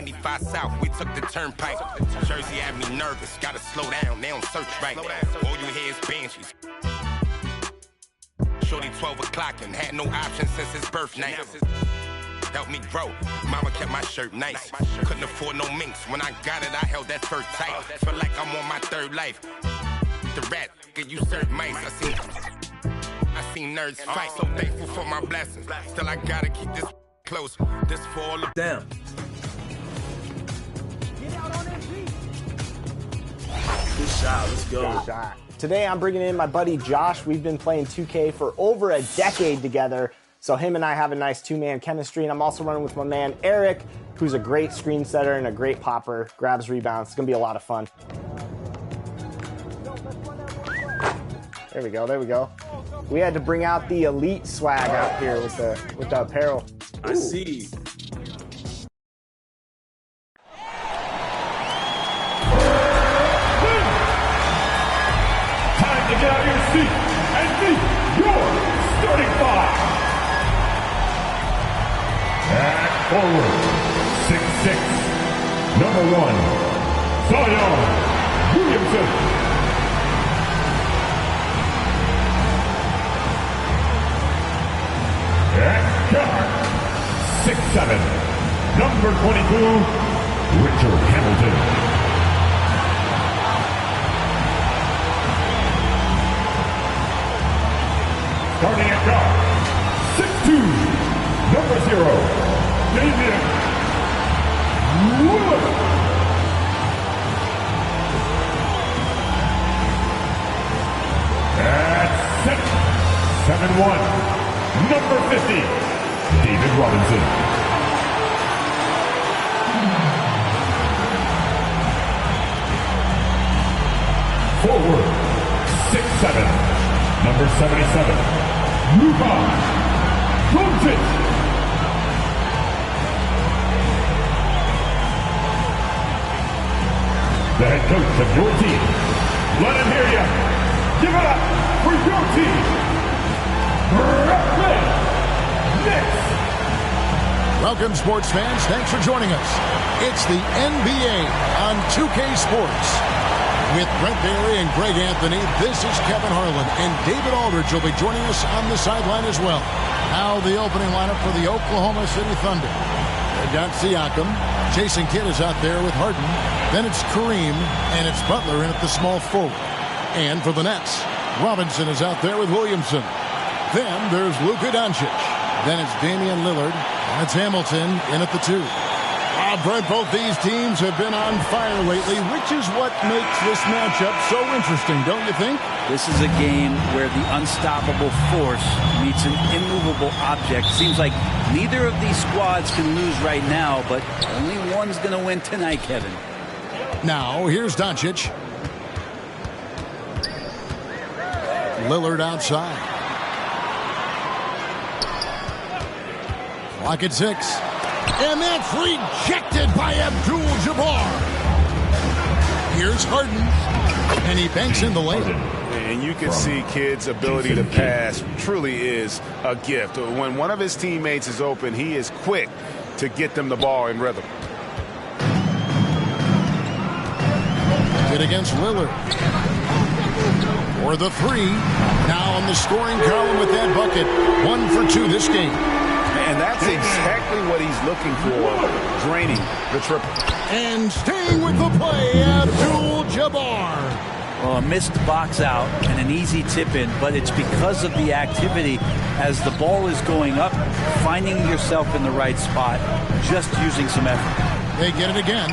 95 South, we took the turnpike. Jersey had me nervous, gotta slow down, they don't search right. All you hear is banshees. Shorty 12 o'clock and had no options since his birth night. Helped me grow, mama kept my shirt nice. Couldn't afford no minks, when I got it I held that fur tight. Feel like I'm on my third life. The rat, can you serve mice? I seen nerds fight, so thankful for my blessings. Still I gotta keep this close, this for all the damn. Good shot, let's go. Good shot. Today I'm bringing in my buddy Josh. We've been playing 2K for over a decade together, so him and I have a nice two-man chemistry, and I'm also running with my man Eric, who's a great screen setter and a great popper, grabs rebounds. It's gonna be a lot of fun. There we go, there we go. We had to bring out the elite swag out here with the apparel. I see. Time to get out of your seat and meet your starting five. At forward, 6'6", number 1, Zion Williamson. At guard, 6'7", number 22, Richard Hamilton. Starting at guard, 6'2", number 0, Damian Lillard. At center, 7'1", number 50, David Robinson. Forward, 6'7", number 77, Luka Doncic. The head coach of your team. Let him hear you. Give it up for your team. Brooklyn Knicks. Welcome, sports fans. Thanks for joining us. It's the NBA on 2K Sports. With Brent Bailey and Greg Anthony, this is Kevin Harlan, and David Aldridge will be joining us on the sideline as well. Now the opening lineup for the Oklahoma City Thunder. They've got Siakam. Jason Kidd is out there with Harden. Then it's Kareem, and it's Butler in at the small forward. And for the Nets, Robinson is out there with Williamson. Then there's Luka Doncic. Then it's Damian Lillard, and it's Hamilton in at the 2. Brent, both these teams have been on fire lately, which is what makes this matchup so interesting, don't you think? This is a game where the unstoppable force meets an immovable object. Seems like neither of these squads can lose right now, but only one's going to win tonight, Kevin. Now, here's Doncic. Lillard outside. Clock at 6. And that's rejected by Abdul-Jabbar. Here's Harden. And he banks in the lane. And you can see Kidd's ability to pass truly is a gift. When one of his teammates is open, he is quick to get them the ball in rhythm. Kidd against Lillard. For the 3. Now on the scoring column with that bucket. 1 for 2 this game. And that's exactly what he's looking for, draining the triple. And staying with the play, Abdul-Jabbar. Well, a missed box out and an easy tip in, but it's because of the activity as the ball is going up, finding yourself in the right spot, just using some effort. They get it again.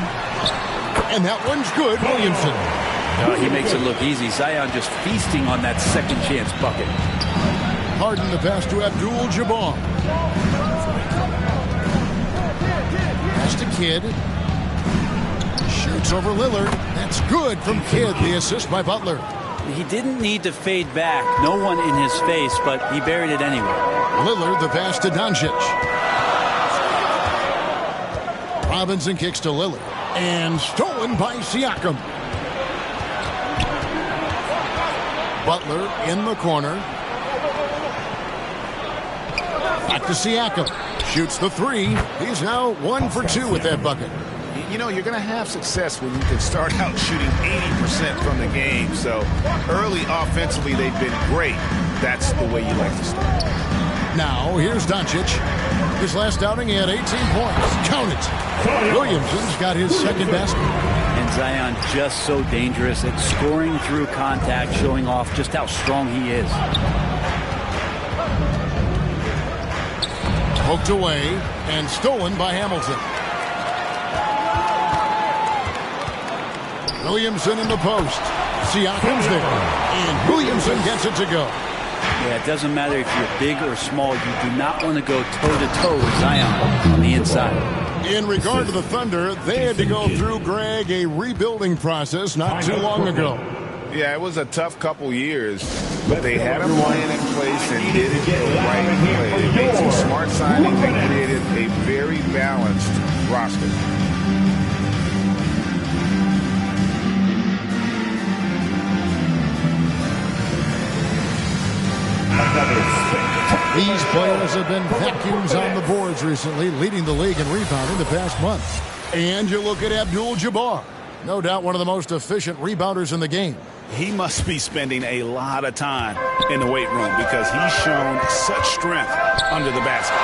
And that one's good, Williamson. He makes it look easy. Zion just feasting on that second chance bucket. Harden the pass to Abdul-Jabbar. Pass to Kidd. Shoots over Lillard. That's good from Kidd. The assist by Butler. He didn't need to fade back. No one in his face, but he buried it anyway. Lillard the pass to Doncic. Robinson kicks to Lillard. And stolen by Siakam. Butler in the corner. Back to Siakam. Shoots the 3. He's now 1 for 2 with that bucket. You know, you're going to have success when you can start out shooting 80% from the game. So early offensively, they've been great. That's the way you like to start. Now, here's Doncic. His last outing, he had 18 points. Count it. Williamson's got his second basket. And Zion just so dangerous at scoring through contact, showing off just how strong he is. Poked away and stolen by Hamilton. Williamson in the post. Siakam's there. And Williamson gets it to go. Yeah, it doesn't matter if you're big or small. You do not want to go toe-to-toe with Zion on the inside. In regard to the Thunder, they had to go through, Greg, a rebuilding process not too long ago. Yeah, it was a tough couple years, but they had a plan in place and did it the right way. They made some smart signings and created a very balanced roster. These players have been vacuums on the boards recently, leading the league in rebounding the past month. And you look at Abdul-Jabbar, no doubt one of the most efficient rebounders in the game. He must be spending a lot of time in the weight room because he's shown such strength under the basket.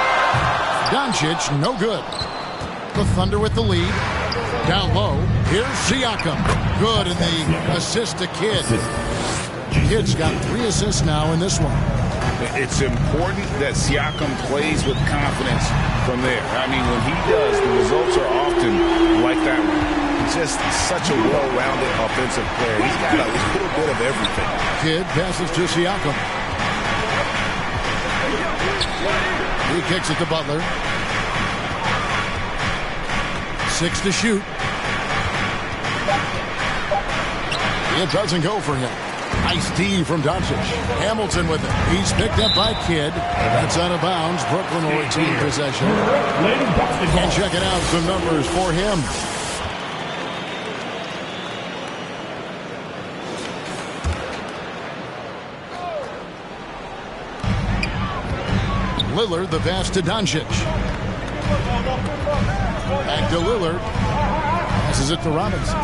Doncic, no good. The Thunder with the lead. Down low, here's Siakam. Good in the assist to Kidd. Kidd's got 3 assists now in this one. It's important that Siakam plays with confidence from there. I mean, when he does, the results are often like that one. He's just such a well-rounded offensive player. He's got a little bit of everything. Kidd passes to Siakam. He kicks it to Butler. 6 to shoot. It doesn't go for him. Nice D from Doncic. Hamilton with it. He's picked up by Kidd. That's out of bounds. Brooklyn will retain possession. And check it out. Some numbers for him. Lillard, the pass to Doncic. Back to Lillard. Passes it to Robinson.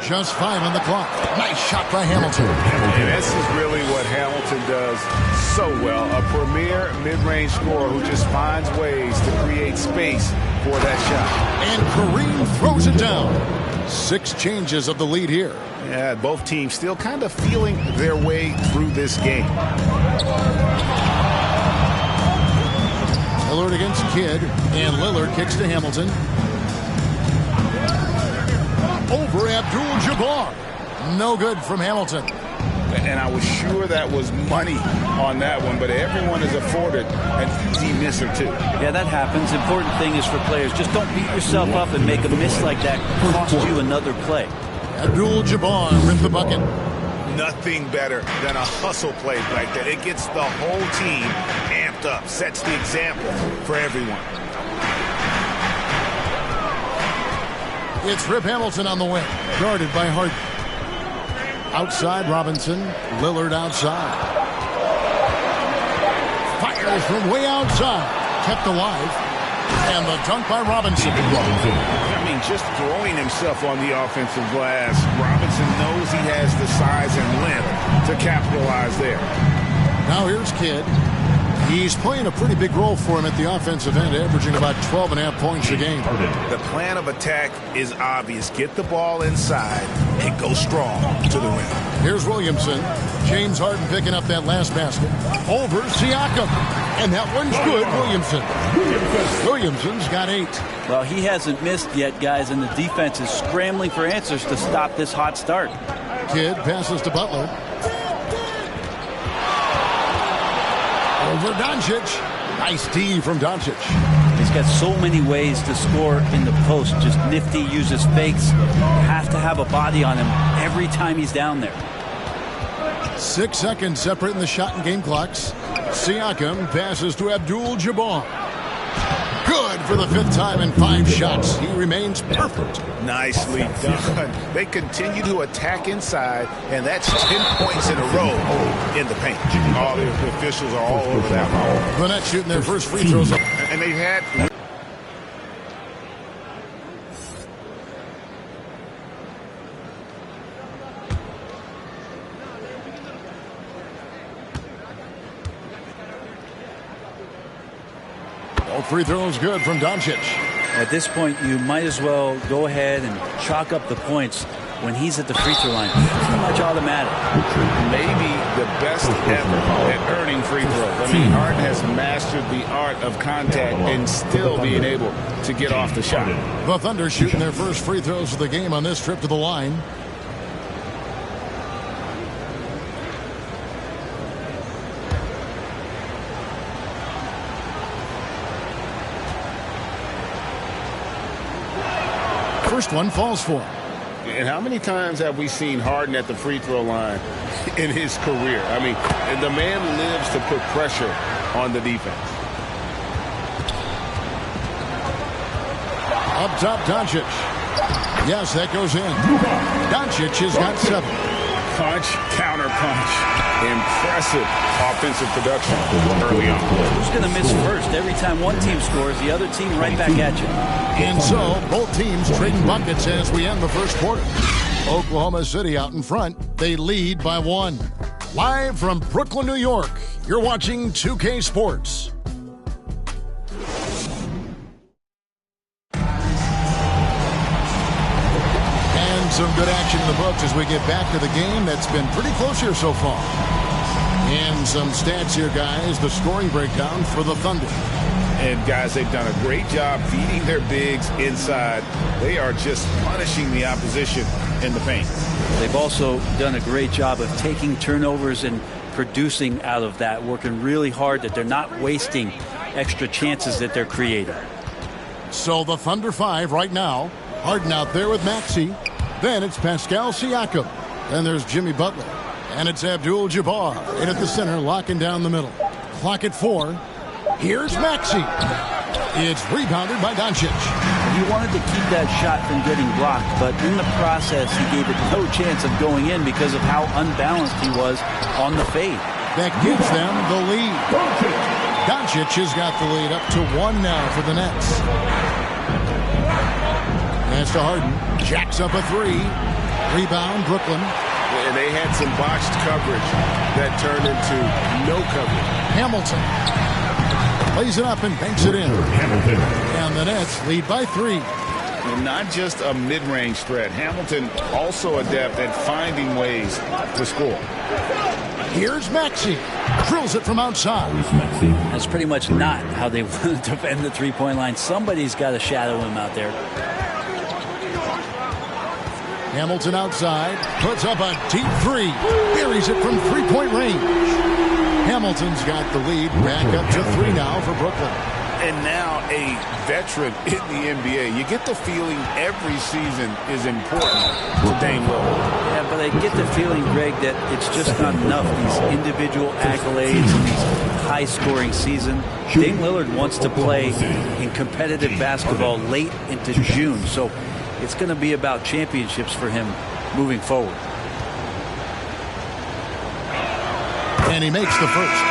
Just 5 on the clock. Nice shot by Hamilton. And this is really what Hamilton does so well. A premier mid-range scorer who just finds ways to create space for that shot. And Kareem throws it down. 6 changes of the lead here. Yeah, both teams still kind of feeling their way through this game. Lillard against Kidd. And Lillard kicks to Hamilton. Over Abdul-Jabbar. No good from Hamilton. And I was sure that was money on that one, but everyone is afforded an easy miss or two. Yeah, that happens. Important thing is for players, just don't beat yourself up and make a miss like that cost you another play. Abdul-Jabbar ripped the bucket. Nothing better than a hustle play like that. It gets the whole team amped up, sets the example for everyone. It's Rip Hamilton on the wing, guarded by Harden. Outside Robinson, Lillard outside. Fires from way outside, kept alive, and the dunk by Robinson. I mean, just throwing himself on the offensive glass. Robinson knows he has the size and length to capitalize there. Now here's Kidd. He's playing a pretty big role for him at the offensive end, averaging about 12.5 points a game. The plan of attack is obvious. Get the ball inside and go strong to the rim. Here's Williamson. James Harden picking up that last basket. Over Siakam. And that one's good, Williamson. Williamson's got 8. Well, he hasn't missed yet, guys, and the defense is scrambling for answers to stop this hot start. Kidd passes to Butler. Over Doncic. Nice D from Doncic. He's got so many ways to score in the post. Just nifty, uses fakes. Have to have a body on him every time he's down there. 6 seconds separating the shot and game clocks. Siakam passes to Abdul-Jabbar. Good for the 5th time in 5 shots. He remains perfect. Nicely done. They continue to attack inside, and that's 10 points in a row in the paint. All the officials are all over that ball. The Nets shooting their first free throws. And they've had Both free throws good from Doncic. At this point, you might as well go ahead and chalk up the points when he's at the free throw line. Pretty much automatic. Maybe the best ever at earning free throws. I mean, Harden has mastered the art of contact and still being able to get off the shot. The Thunder shooting their first free throws of the game on this trip to the line. First one falls for him. And how many times have we seen Harden at the free throw line in his career? I mean, the man lives to put pressure on the defense. Up top, Doncic. Yes, that goes in. Doncic has got 7. Punch, counter punch. Impressive offensive production early on. Who's going to miss first? Every time one team scores, the other team right back at you. And so, both teams trading buckets as we end the first quarter. Oklahoma City out in front. They lead by 1. Live from Brooklyn, New York, you're watching 2K Sports. And some good action in the books as we get back to the game that's been pretty close here so far. And some stats here, guys. The scoring breakdown for the Thunder. And, guys, they've done a great job feeding their bigs inside. They are just punishing the opposition in the paint. They've also done a great job of taking turnovers and producing out of that, working really hard that they're not wasting extra chances that they're creating. So the Thunder 5 right now. Harden out there with Maxey. Then it's Pascal Siakam. Then there's Jimmy Butler. And it's Abdul-Jabbar in at the center, locking down the middle. Clock at 4. Here's Maxey. It's rebounded by Doncic. He wanted to keep that shot from getting blocked, but in the process, he gave it no chance of going in because of how unbalanced he was on the fade. That gives them the lead. Doncic has got the lead up to 1 now for the Nets. Pass to Harden. Jacks up a 3. Rebound, Brooklyn. And they had some botched coverage that turned into no coverage. Hamilton plays it up and banks it in. And the Nets lead by 3. And not just a mid-range threat. Hamilton also adept at finding ways to score. Here's Maxey. Drills it from outside. That's pretty much not how they want to defend the three-point line. Somebody's got to shadow him out there. Hamilton outside, puts up a deep 3, buries it from three-point range. Hamilton's got the lead, back up to 3 now for Brooklyn. And now a veteran in the NBA. You get the feeling every season is important to Dame Lillard. Yeah, but I get the feeling, Greg, that it's just not enough. These individual accolades and these high-scoring season. Dame Lillard wants to play in competitive basketball late into June, so it's going to be about championships for him moving forward. And he makes the first.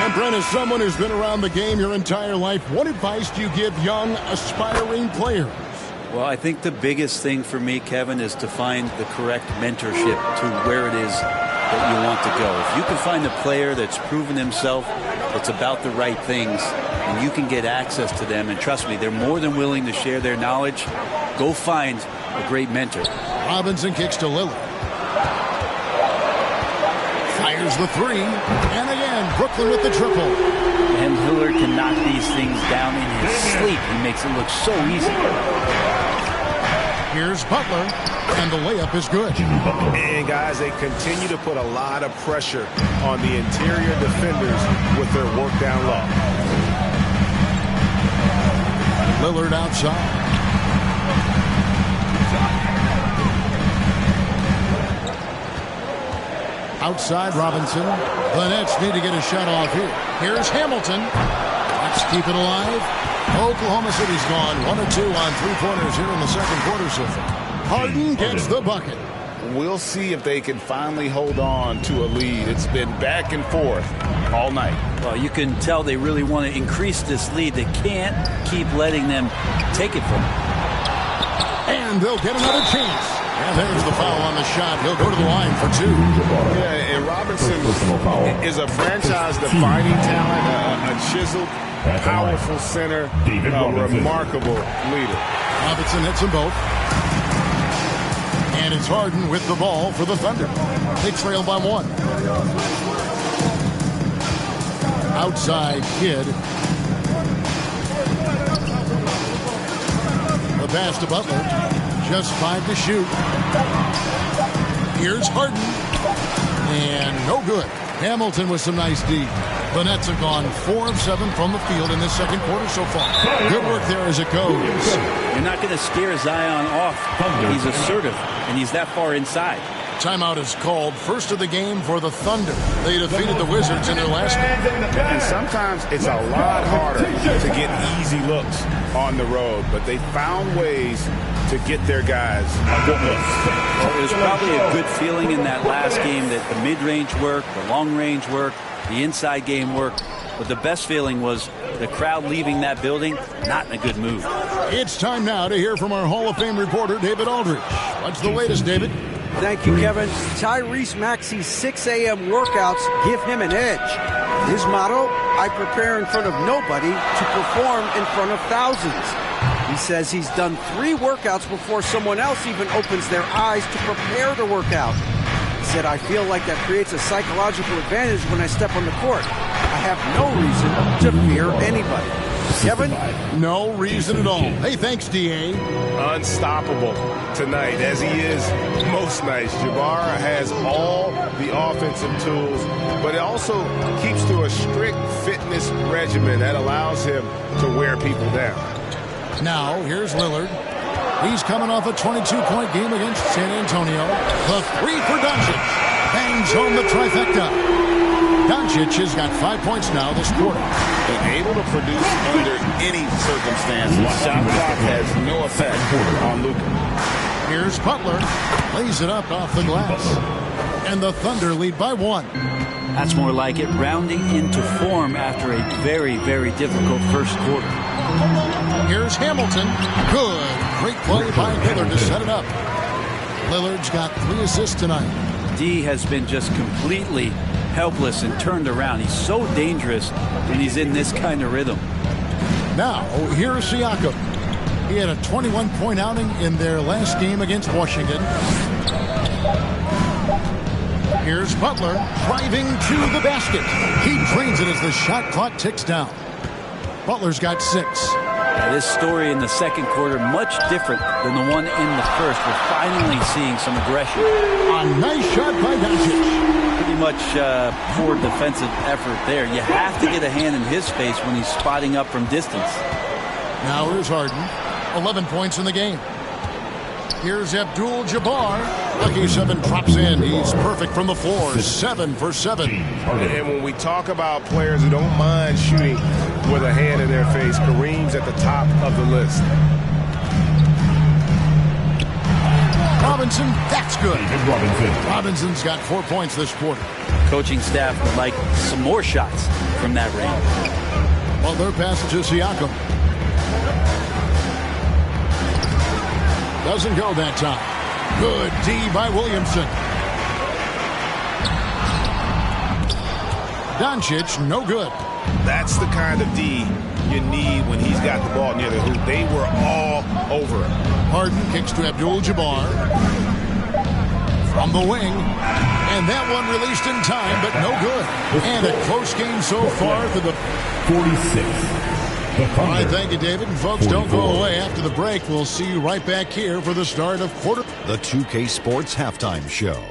And Brent, as someone who's been around the game your entire life, what advice do you give young, aspiring players? Well, I think the biggest thing for me, Kevin, is to find the correct mentorship to where it is that you want to go. If you can find a player that's proven himself, that's about the right things, and you can get access to them, and trust me, they're more than willing to share their knowledge, go find a great mentor. Robinson kicks to Lillard. Fires the 3. And again, Brooklyn with the triple. And Lillard can knock these things down in his sleep. He makes it look so easy. Here's Butler, and the layup is good. And, guys, they continue to put a lot of pressure on the interior defenders with their work down low. Lillard outside. Outside Robinson. The Nets need to get a shot off here. Here's Hamilton. Let's keep it alive. Oklahoma City's gone 1 or 2 on 3-pointers here in the second quarter so far. Harden gets the bucket. We'll see if they can finally hold on to a lead. It's been back and forth all night. Well, you can tell they really want to increase this lead. They can't keep letting them take it from them. And they'll get another chance. And there's the foul on the shot. He'll go to the line for 2. Yeah, and Robinson is a franchise-defining talent, a chiseled Powerful center, a remarkable leader. Robinson hits them both. And it's Harden with the ball for the Thunder. They trail by 1. Outside Kidd. The pass to Butler. Just 5 to shoot. Here's Harden. And no good. Hamilton with some nice D. The Nets have gone 4 of 7 from the field in this second quarter so far. Good work there as it goes. You're not going to scare Zion off. He's assertive, and he's that far inside. Timeout is called. First of the game for the Thunder. They defeated the Wizards in their last game. And sometimes it's a lot harder to get easy looks on the road, but they found ways to get their guys good looks. Well, it was probably a good feeling in that last game that the mid-range worked, the long-range worked, the inside game worked. But the best feeling was the crowd leaving that building not in a good mood. It's time now to hear from our Hall of Fame reporter, David Aldridge. What's the latest, David? Thank you, Kevin. Tyrese Maxey's 6 a.m. workouts give him an edge. His motto, I prepare in front of nobody to perform in front of thousands. He says he's done 3 workouts before someone else even opens their eyes to prepare the workout. He said, I feel like that creates a psychological advantage when I step on the court. I have no reason to fear anybody. Kevin? No reason at all. Hey, thanks, D.A. Unstoppable tonight, as he is most nights. Jabbar has all the offensive tools, but it also keeps to a strict fitness regimen that allows him to wear people down. Now, here's Lillard. He's coming off a 22-point game against San Antonio. The 3 for Doncic. Bangs home the trifecta. Doncic has got 5 points now this quarter. And able to produce under any circumstances. Shot clock has no effect on Luka. Here's Butler. Lays it up off the glass. And the Thunder lead by 1. That's more like it, rounding into form after a very, very difficult first quarter. Here's Hamilton. Good. Great play by Lillard to set it up. Lillard's got 3 assists tonight. D has been just completely helpless and turned around. He's so dangerous when he's in this kind of rhythm. Now, here's Siakam. He had a 21-point outing in their last game against Washington. Here's Butler driving to the basket. He drains it as the shot clock ticks down. Butler's got 6. Yeah, this story in the second quarter, much different than the one in the first. We're finally seeing some aggression. A nice shot by Doncic. Pretty much poor defensive effort there. You have to get a hand in his face when he's spotting up from distance. Now here's Harden. 11 points in the game. Here's Abdul-Jabbar. Lucky 7 drops in. He's perfect from the floor. 7 for 7. And when we talk about players who don't mind shooting with a hand in their face, Kareem's at the top of the list. Robinson, that's good. Robinson's got 4 points this quarter. Coaching staff would like some more shots from that range. Well, their passage to Siakam. Doesn't go that time. Good D by Williamson. Doncic, no good. That's the kind of D you need when he's got the ball near the hoop. They were all over him. Harden kicks to Abdul-Jabbar. From the wing. And that one released in time, but no good. And a close game so far for the 46. All right, thank you, David. And folks, don't go away. After the break, we'll see you right back here for the start of quarter. The 2K Sports Halftime Show.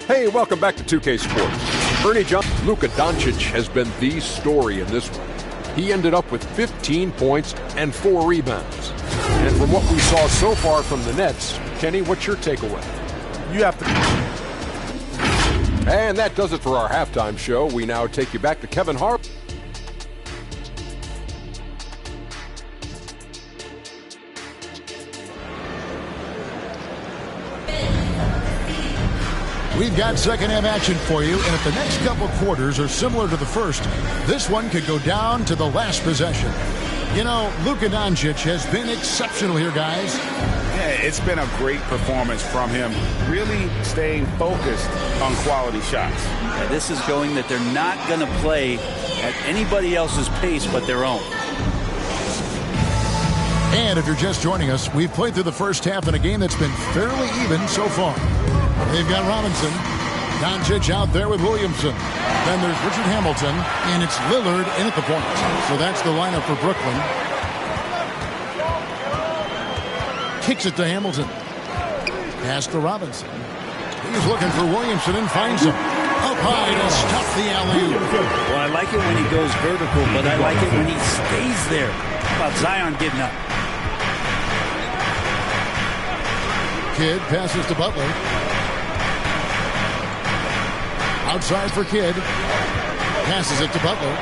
Hey, welcome back to 2K Sports. Ernie Johnson, Luka Doncic has been the story in this one. He ended up with 15 points and 4 rebounds. And from what we saw so far from the Nets, Kenny, what's your takeaway? You have to... And that does it for our halftime show. We now take you back to Kevin Hart. We've got second half action for you, and if the next couple quarters are similar to the first, this one could go down to the last possession. You know, Luka Doncic has been exceptional here, guys. Yeah, it's been a great performance from him, really staying focused on quality shots. Yeah, this is showing that they're not going to play at anybody else's pace but their own. And if you're just joining us, we've played through the first half in a game that's been fairly even so far. They've got Robinson, Doncic out there with Williamson. Then there's Richard Hamilton, and it's Lillard in at the point. So that's the lineup for Brooklyn. Kicks it to Hamilton. Pass to Robinson. He's looking for Williamson and finds him. Up high to stop the alley-oop. Well, I like it when he goes vertical, but I like it when he stays there. How about Zion getting up? Kidd passes to Butler. Outside for Kidd. Passes it to Butler.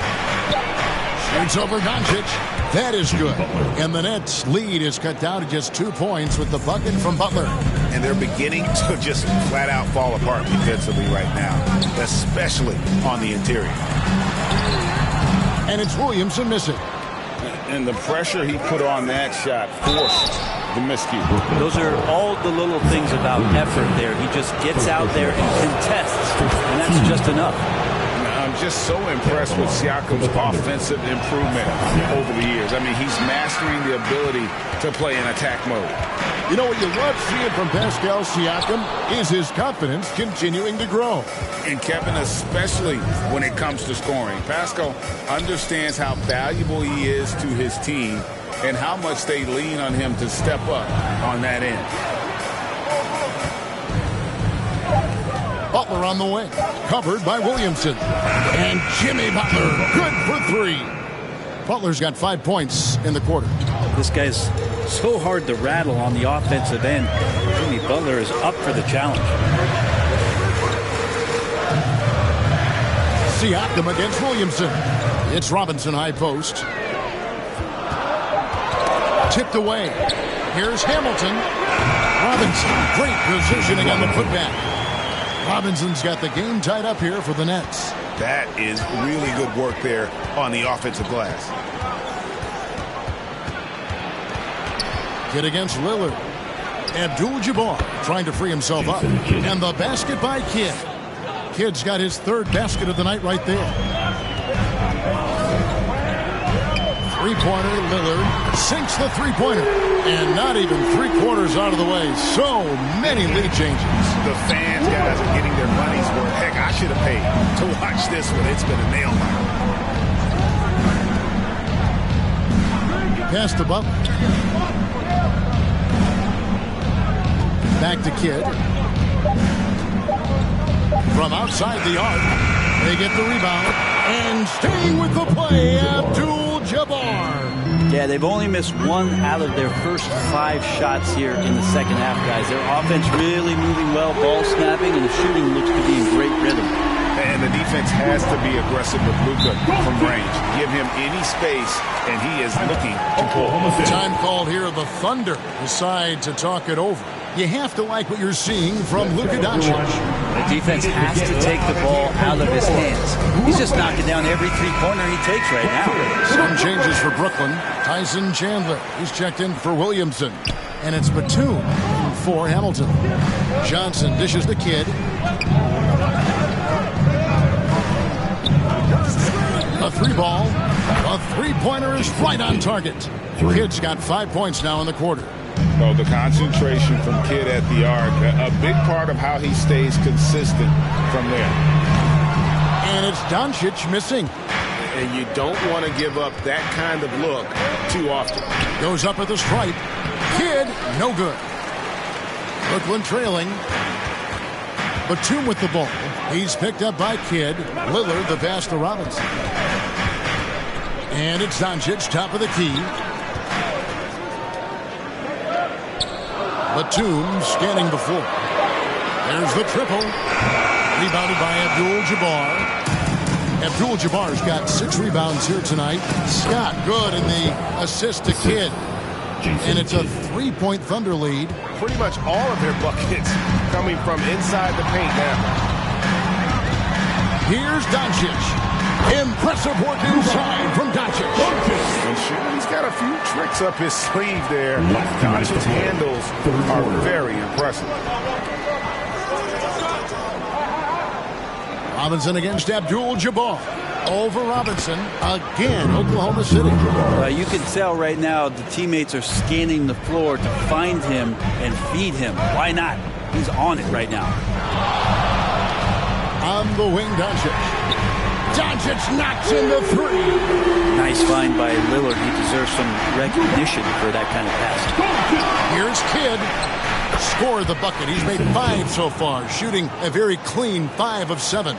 Shoots over Doncic. That is good. And the Nets' lead is cut down to just 2 points with the bucket from Butler. And they're beginning to just flat out fall apart defensively right now, especially on the interior. And it's Williamson missing. And the pressure he put on that shot forced the miscue. Those are all the little things about effort there. He just gets out there and contests, and that's just enough. I'm just so impressed with Siakam's offensive improvement over the years. I mean, he's mastering the ability to play in attack mode. You know what you love seeing from Pascal Siakam is his confidence continuing to grow. And Kevin, especially when it comes to scoring. Pascal understands how valuable he is to his team and how much they lean on him to step up on that end. Butler on the wing, covered by Williamson. And Jimmy Butler, good for 3. Butler's got 5 points in the quarter. This guy's so hard to rattle on the offensive end. Jimmy Butler is up for the challenge. Siakam against Williamson. It's Robinson high post. Tipped away. Here's Hamilton. Robinson, great positioning on the putback. Robinson's got the game tied up here for the Nets. That is really good work there on the offensive glass. Kidd against Lillard. Abdul-Jabbar trying to free himself up. And the basket by Kidd. Kidd's got his 3rd basket of the night right there. 3-pointer, Lillard sinks the 3-pointer. And not even 3/4 out of the way. So many lead changes. The fans, guys, are getting their money's worth. Heck, I should have paid to watch this one. It's been a nail biter. Pass to Butler. Back to Kidd. From outside the arc, they get the rebound. And staying with the play, Abdul-Jabbar. Yeah, they've only missed 1 out of their first 5 shots here in the second half, guys. Their offense really moving well, ball snapping, and the shooting looks to be in great rhythm. And the defense has to be aggressive with Luka from range. Give him any space, and he is looking to pull. Time called here. The Thunder decide to talk it over. You have to like what you're seeing from Luka Doncic. The defense has to take the ball out of his hands. He's just knocking down every 3-pointer he takes right now. Some changes for Brooklyn. Tyson Chandler, he's checked in for Williamson. And it's Batum for Hamilton. Johnson dishes the Kidd. A 3-ball. A 3-pointer is right on target. Kidd's got 5 points now in the quarter. Oh, the concentration from Kidd at the arc, a big part of how he stays consistent from there. And it's Doncic missing. And you don't want to give up that kind of look too often. Goes up at the stripe. Kidd, no good. Brooklyn trailing. Batum with the ball. He's picked up by Kidd. Lillard the pass to Robinson. And it's Doncic, top of the key. Batum scanning the floor. There's the triple. Rebounded by Abdul-Jabbar. Abdul-Jabbar's got 6 rebounds here tonight. Scott good in the assist to Kidd. And it's a 3-point Thunder lead. Pretty much all of their buckets coming from inside the paint now. Here's Doncic. Impressive work inside from Doncic. And sure, he's got a few tricks up his sleeve there. Doncic's handles are very impressive. Robinson against Abdul-Jabbar. Over Robinson. Again, Oklahoma City. You can tell right now the teammates are scanning the floor to find him and feed him. Why not? He's on it right now. On the wing, Doncic. Doncic knocks in the three. Nice find by Lillard. He deserves some recognition for that kind of pass. Here's Kidd. Scored the bucket. He's made 5 so far, shooting a very clean 5 of 7.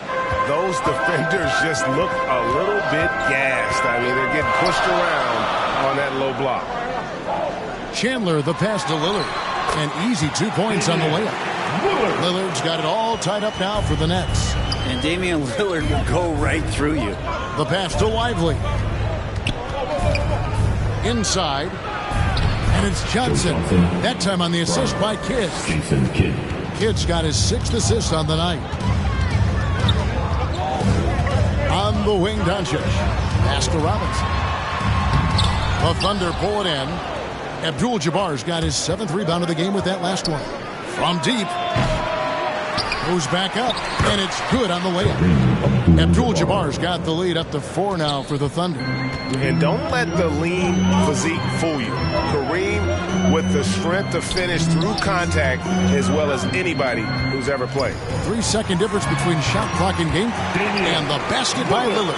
Those defenders just look a little bit gassed. I mean, they're getting pushed around on that low block. Chandler, the pass to Lillard. An easy 2 points on the layup. Lillard's got it all tied up now for the Nets. And Damian Lillard will go right through you. The pass to Lively. Inside. And it's Johnson. That time on the assist by Kidd. Kidd's got his 6th assist on the night. On the wing, Doncic. Pass to Robinson. The Thunder pull it in. Abdul-Jabbar's got his 7th rebound of the game with that last one. From deep. Goes back up, and it's good on the layup. Abdul-Jabbar's got the lead up to 4 now for the Thunder. And don't let the lean physique fool you. Kareem with the strength to finish through contact as well as anybody who's ever played. 3-second difference between shot clock and game, and the basket by Lillard.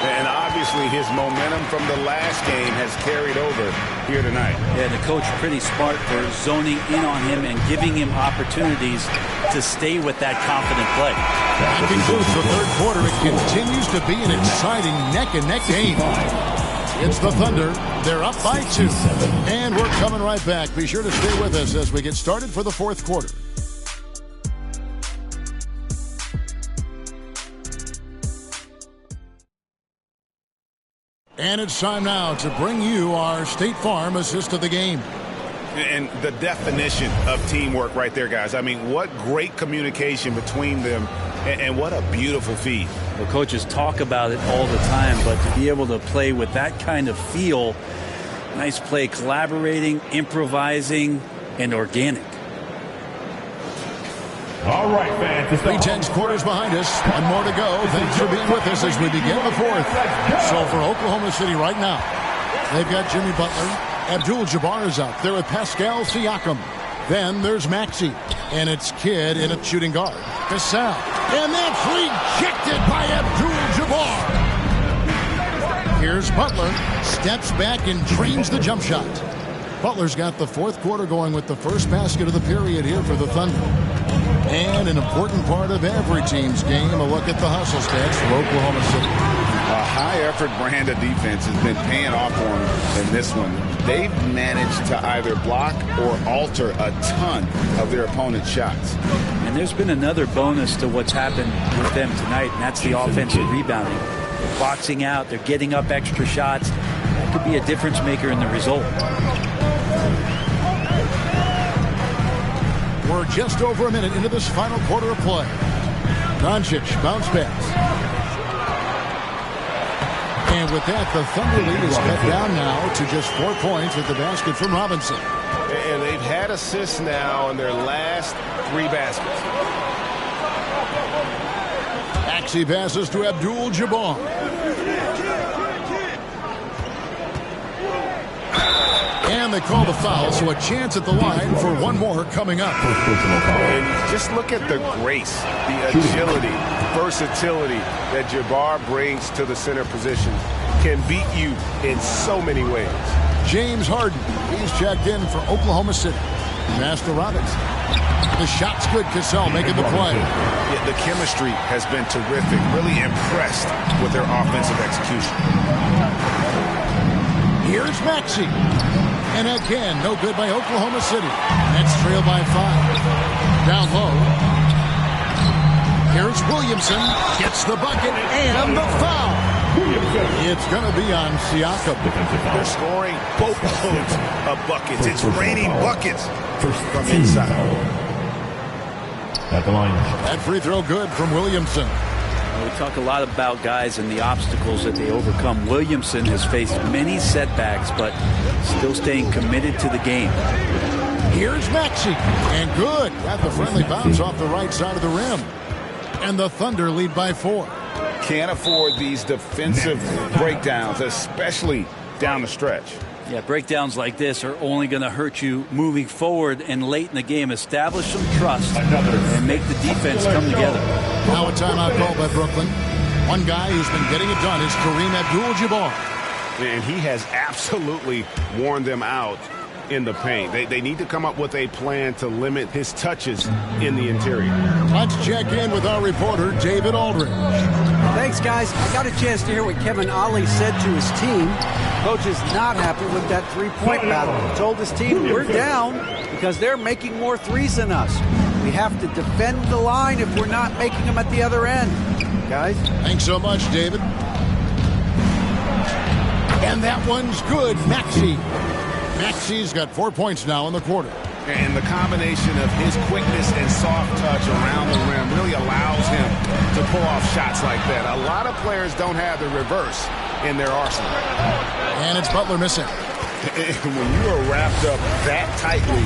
And obviously his momentum from the last game has carried over here tonight. Yeah, the coach pretty smart for zoning in on him and giving him opportunities to stay with that confident play. That concludes the third quarter. It continues to be an exciting neck-and-neck game. It's the Thunder. They're up by 2. And we're coming right back. Be sure to stay with us as we get started for the fourth quarter. And it's time now to bring you our State Farm assist of the game. And the definition of teamwork right there, guys. I mean, what great communication between them, and what a beautiful feed. Well, coaches talk about it all the time, but to be able to play with that kind of feel, nice play, collaborating, improvising, and organic. All right, fans. 3-10 quarters behind us. 1 more to go. Thanks for being with us as we begin the fourth. So for Oklahoma City right now, they've got Jimmy Butler. Abdul-Jabbar is out there with Pascal Siakam. Then there's Maxey. And it's Kidd in a shooting guard. Cassell. And that's rejected by Abdul-Jabbar. Here's Butler. Steps back and drains the jump shot. Butler's got the fourth quarter going with the first basket of the period here for the Thunder. And an important part of every team's game, a look at the hustle stats for Oklahoma City. A high-effort brand of defense has been paying off for them in this one. They've managed to either block or alter a ton of their opponent's shots. And there's been another bonus to what's happened with them tonight, and that's the offensive rebounding. They're boxing out, they're getting up extra shots. That could be a difference maker in the result. We're just over a minute into this final quarter of play. Doncic bounce pass. And with that, the Thunder lead is cut down now to just 4 points with the basket from Robinson. And they've had assists now in their last 3 baskets. Maxey passes to Abdul-Jabbar. And they call the foul, so a chance at the line for 1 more coming up. And just look at the grace, the agility, versatility that Jabbar brings to the center position. Can beat you in so many ways. James Harden, he's checked in for Oklahoma City. Pass to Robinson. The shot's good. Cassell making the play. Yeah, the chemistry has been terrific. Really impressed with their offensive execution. Here's Maxey. And again, no good by Oklahoma City. Nets trail by 5. Down low. Here's Williamson. Gets the bucket and the foul. It's going to be on Siakam. They're scoring boatloads of buckets. It's raining buckets from inside. At the line. That free throw good from Williamson. We talk a lot about guys and the obstacles that they overcome. Williamson has faced many setbacks, but still staying committed to the game. Here's Maxey, and good. Got the friendly bounce off the right side of the rim. And the Thunder lead by 4. Can't afford these defensive breakdowns, especially down the stretch. Yeah, breakdowns like this are only going to hurt you moving forward and late in the game. Establish some trust and make the defense come together. Now a timeout call by Brooklyn. One guy who's been getting it done is Kareem Abdul-Jabbar. And he has absolutely worn them out in the paint. They need to come up with a plan to limit his touches in the interior. Let's check in with our reporter, David Aldridge. Thanks, guys. I got a chance to hear what Kevin Ollie said to his team. Coach is not happy with that three-point battle. He told his team, we're down because they're making more threes than us. We have to defend the line if we're not making them at the other end. Guys? Thanks so much, David. And that one's good. Maxey's got 4 points now in the quarter. And the combination of his quickness and soft touch around the rim really allows him to pull off shots like that. A lot of players don't have the reverse in their arsenal. And it's Butler missing. When you are wrapped up that tightly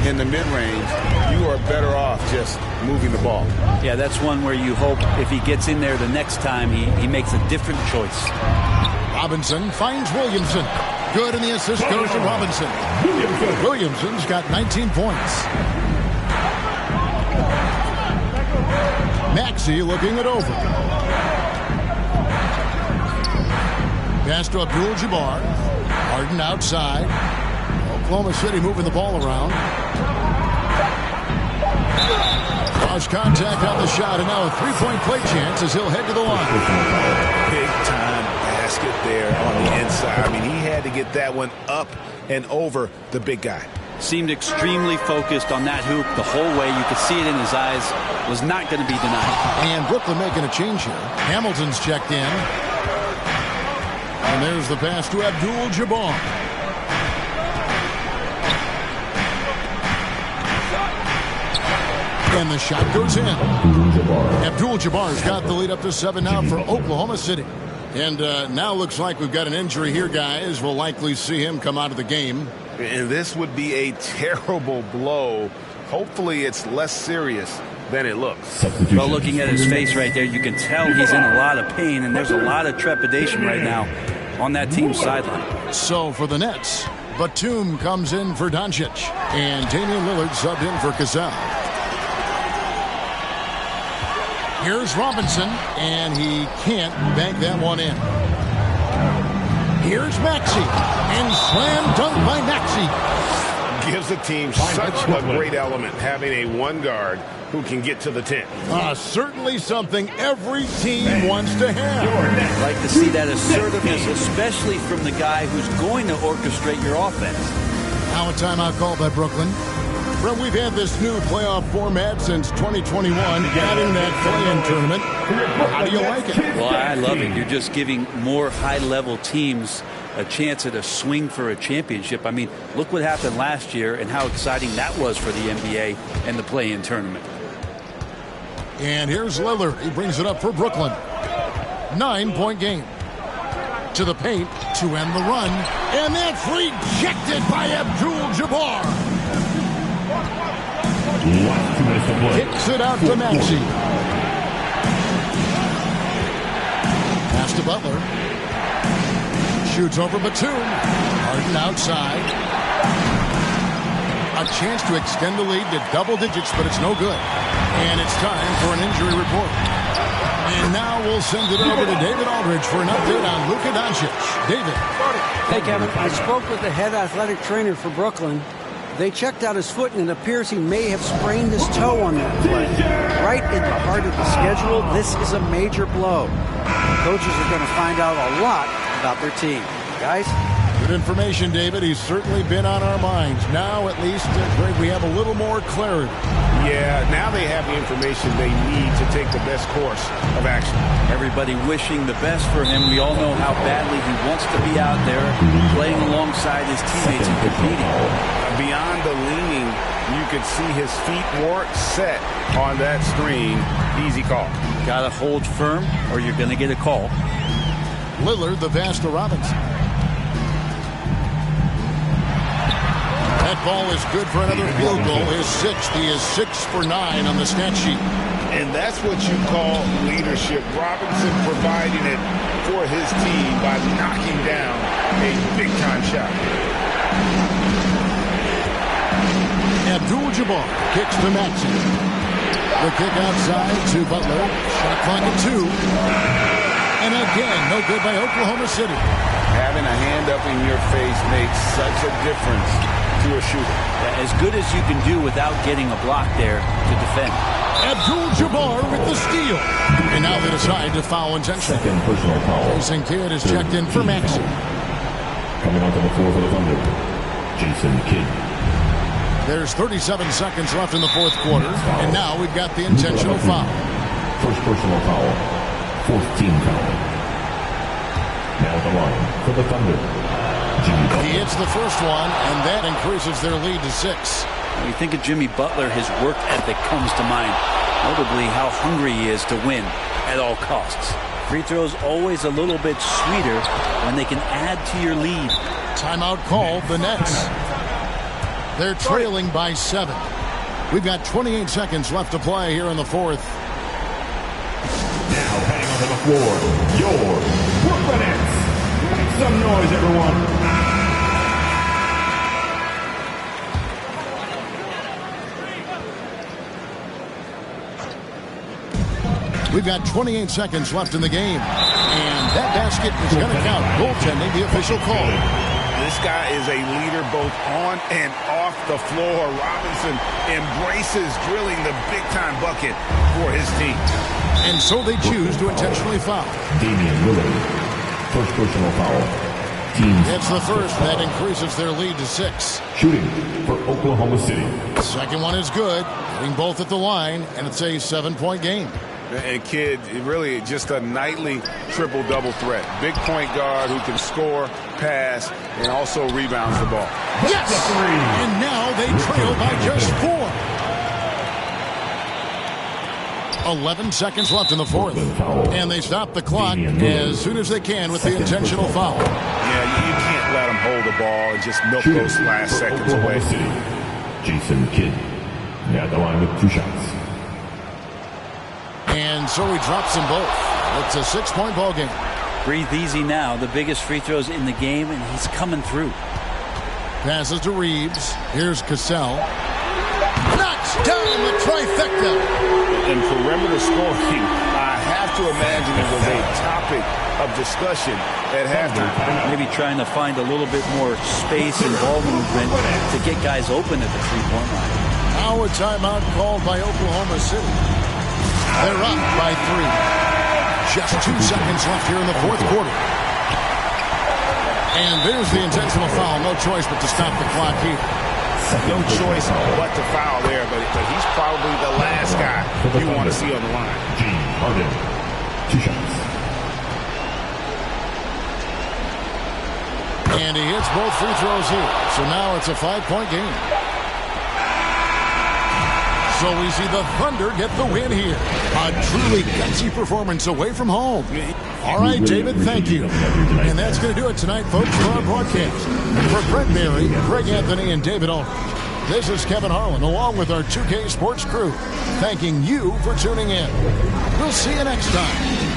in the mid-range, you are better off just moving the ball. Yeah, that's one where you hope if he gets in there the next time, he makes a different choice. Robinson finds Williamson. Good, and the assist goes to Robinson. Williamson's got 19 points. Maxey looking it over. Pass to Abdul-Jabbar. Harden outside. Oklahoma City moving the ball around. Cross contact on the shot, and now a three-point play chance as he'll head to the line. Big-time basket there on the inside. I mean, he had to get that one up and over the big guy. Seemed extremely focused on that hoop the whole way. You could see it in his eyes. Was not going to be denied. And Brooklyn making a change here. Hamilton's checked in. And there's the pass to Abdul-Jabbar. And the shot goes in. Abdul-Jabbar's got the lead up to 7 now for Oklahoma City. And now looks like we've got an injury here, guys. We'll likely see him come out of the game. And this would be a terrible blow. Hopefully it's less serious than it looks. Well, looking at his face right there, you can tell he's in a lot of pain, and there's a lot of trepidation right now on that team's sideline. So for the Nets, Batum comes in for Doncic, and Damian Lillard subbed in for Cassell. Here's Robinson, and he can't bank that one in. Here's Maxey, and slam dunk by Maxey. Gives the team such a great element, having a one guard who can get to the 10. Certainly something every team wants to have. I'd like to see that assertiveness, especially from the guy who's going to orchestrate your offense. Now a timeout call by Brooklyn. Well, we've had this new playoff format since 2021, adding that play-in tournament. How do you like it? Well, I love it. You're just giving more high-level teams a chance at a swing for a championship. I mean, look what happened last year and how exciting that was for the NBA and the play-in tournament. And here's Lillard. He brings it up for Brooklyn. 9-point game. To the paint to end the run. And that's rejected by Abdul-Jabbar. Kicks it out to Maxey. Pass to Butler. Shoots over Batum. Harden outside. A chance to extend the lead to double digits, but it's no good. And it's time for an injury report. And now we'll send it over to David Aldridge for an update on Luka Doncic. David. Hey, Kevin. I spoke with the head athletic trainer for Brooklyn. They checked out his foot, and it appears he may have sprained his toe on that play. Right in the heart of the schedule, this is a major blow. Coaches are going to find out a lot about their team. Guys? Good information, David. He's certainly been on our minds. Now, at least, Greg, we have a little more clarity. Yeah, now they have the information they need to take the best course of action. Everybody wishing the best for him. We all know how badly he wants to be out there playing alongside his teammates and competing. Beyond the leaning, you can see his feet more set on that screen. Easy call. Got to hold firm or you're going to get a call. Lillard, the pass to Robinson. That ball is good for another field goal. His sixth. He is 6 for 9 on the stat sheet. And that's what you call leadership. Robinson providing it for his team by knocking down a big-time shot. Abdul-Jabbar kicks to Maxey. The kick outside to Butler. Shot clock at 2. And again, no good by Oklahoma City. Having a hand up in your face makes such a difference to a shooter. As good as you can do without getting a block there to defend. Abdul-Jabbar with the steal. And now they decide to foul intentionally. Second personal foul. Jason Kidd is checked in for Maxey. Coming onto the floor for the Thunder, Jason Kidd. There's 37 seconds left in the fourth quarter. And now we've got the intentional foul. First personal foul. Fourth team foul. Now the line for the Thunder. Jimmy Butler. He hits the first one, and that increases their lead to 6. When you think of Jimmy Butler, his work ethic comes to mind. Notably, how hungry he is to win at all costs. Free throws always a little bit sweeter when they can add to your lead. Timeout called the Nets. They're trailing by 7. We've got 28 seconds left to play here in the fourth. Now heading onto the floor, your Brooklyn Nets. Make some noise, everyone. We've got 28 seconds left in the game. And that basket is going to count. Goaltending, the official call. This guy is a leader both on and off the floor. Robinson embraces drilling the big-time bucket for his team. And so they choose to intentionally foul. Damian Lillard, first personal foul. Team. It's the first. That increases their lead to 6. Shooting for Oklahoma City. Second one is good. Hitting both at the line, and it's a 7-point game. And Kidd, really just a nightly triple-double threat. Big point guard who can score, pass, and also rebounds the ball. Yes! And now they trail by just 4. 11 seconds left in the fourth. And they stop the clock as soon as they can with the intentional foul. Yeah, you can't let them hold the ball and just milk those last seconds away. Jason Kidd. At the line with 2 shots. And so he drops them both. It's a 6-point ball game. Breathe easy now. The biggest free throws in the game, and he's coming through. Passes to Reeves. Here's Cassell. Knocks down the trifecta. And perimeter scoring, I have to imagine it was a topic of discussion at halftime. Maybe trying to find a little bit more space and ball movement to get guys open at the three-point line. Now a timeout called by Oklahoma City. They're up by 3. Just 2 seconds left here in the fourth quarter. And there's the intentional foul. No choice but to stop the clock here. No choice but to foul there, but he's probably the last guy you want to see on the line. James Harden, 2 shots. And he hits both free throws here. So now it's a 5-point game. So we see the Thunder get the win here. A truly gutsy performance away from home. All right, David, thank you. And that's going to do it tonight, folks, for our broadcast. For Brent Berry, Greg Anthony, and David Aldridge, this is Kevin Harlan, along with our 2K Sports crew, thanking you for tuning in. We'll see you next time.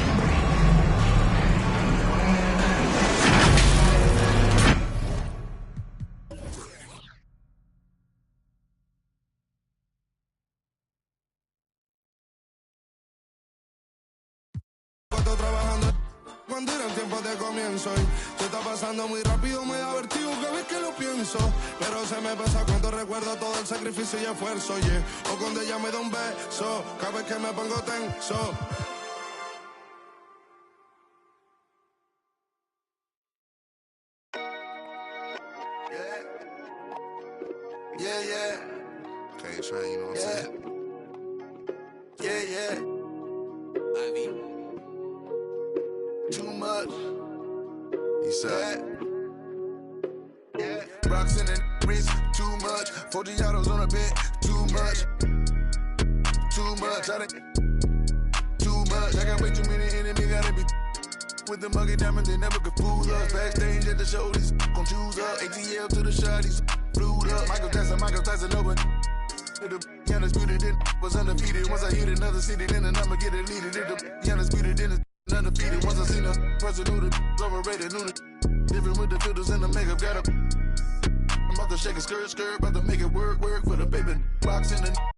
Cuando eran tiempos de comienzo y se está pasando muy rápido, me da vertigo cada vez que lo pienso, pero se me pasa cuando recuerdo todo el sacrificio y esfuerzo, o cuando ella me da un beso, cada vez que me pongo tenso. Yeah, yeah. Okay, trying, you know what I'm saying? Yeah, yeah. Ivy. Too much. He said. Yeah. Rocks in the wrist, too much. 40 autos on a bed, too much. Too much. Too much. I got way too many enemies, gotta be with the muggy diamonds, they never could fool us. Backstage at the show, these gon' choose up. ATL to the shot, these flued up. Michael Tyson, no one. The undisputed, then was undefeated. Once I hit another city, then the number get deleted. The undisputed, then it's undefeated. Once I seen a person who the overrated, knew the different with the filters and the makeup. Got a I'm about to shake a skirt, about to make it work for the baby. Box in the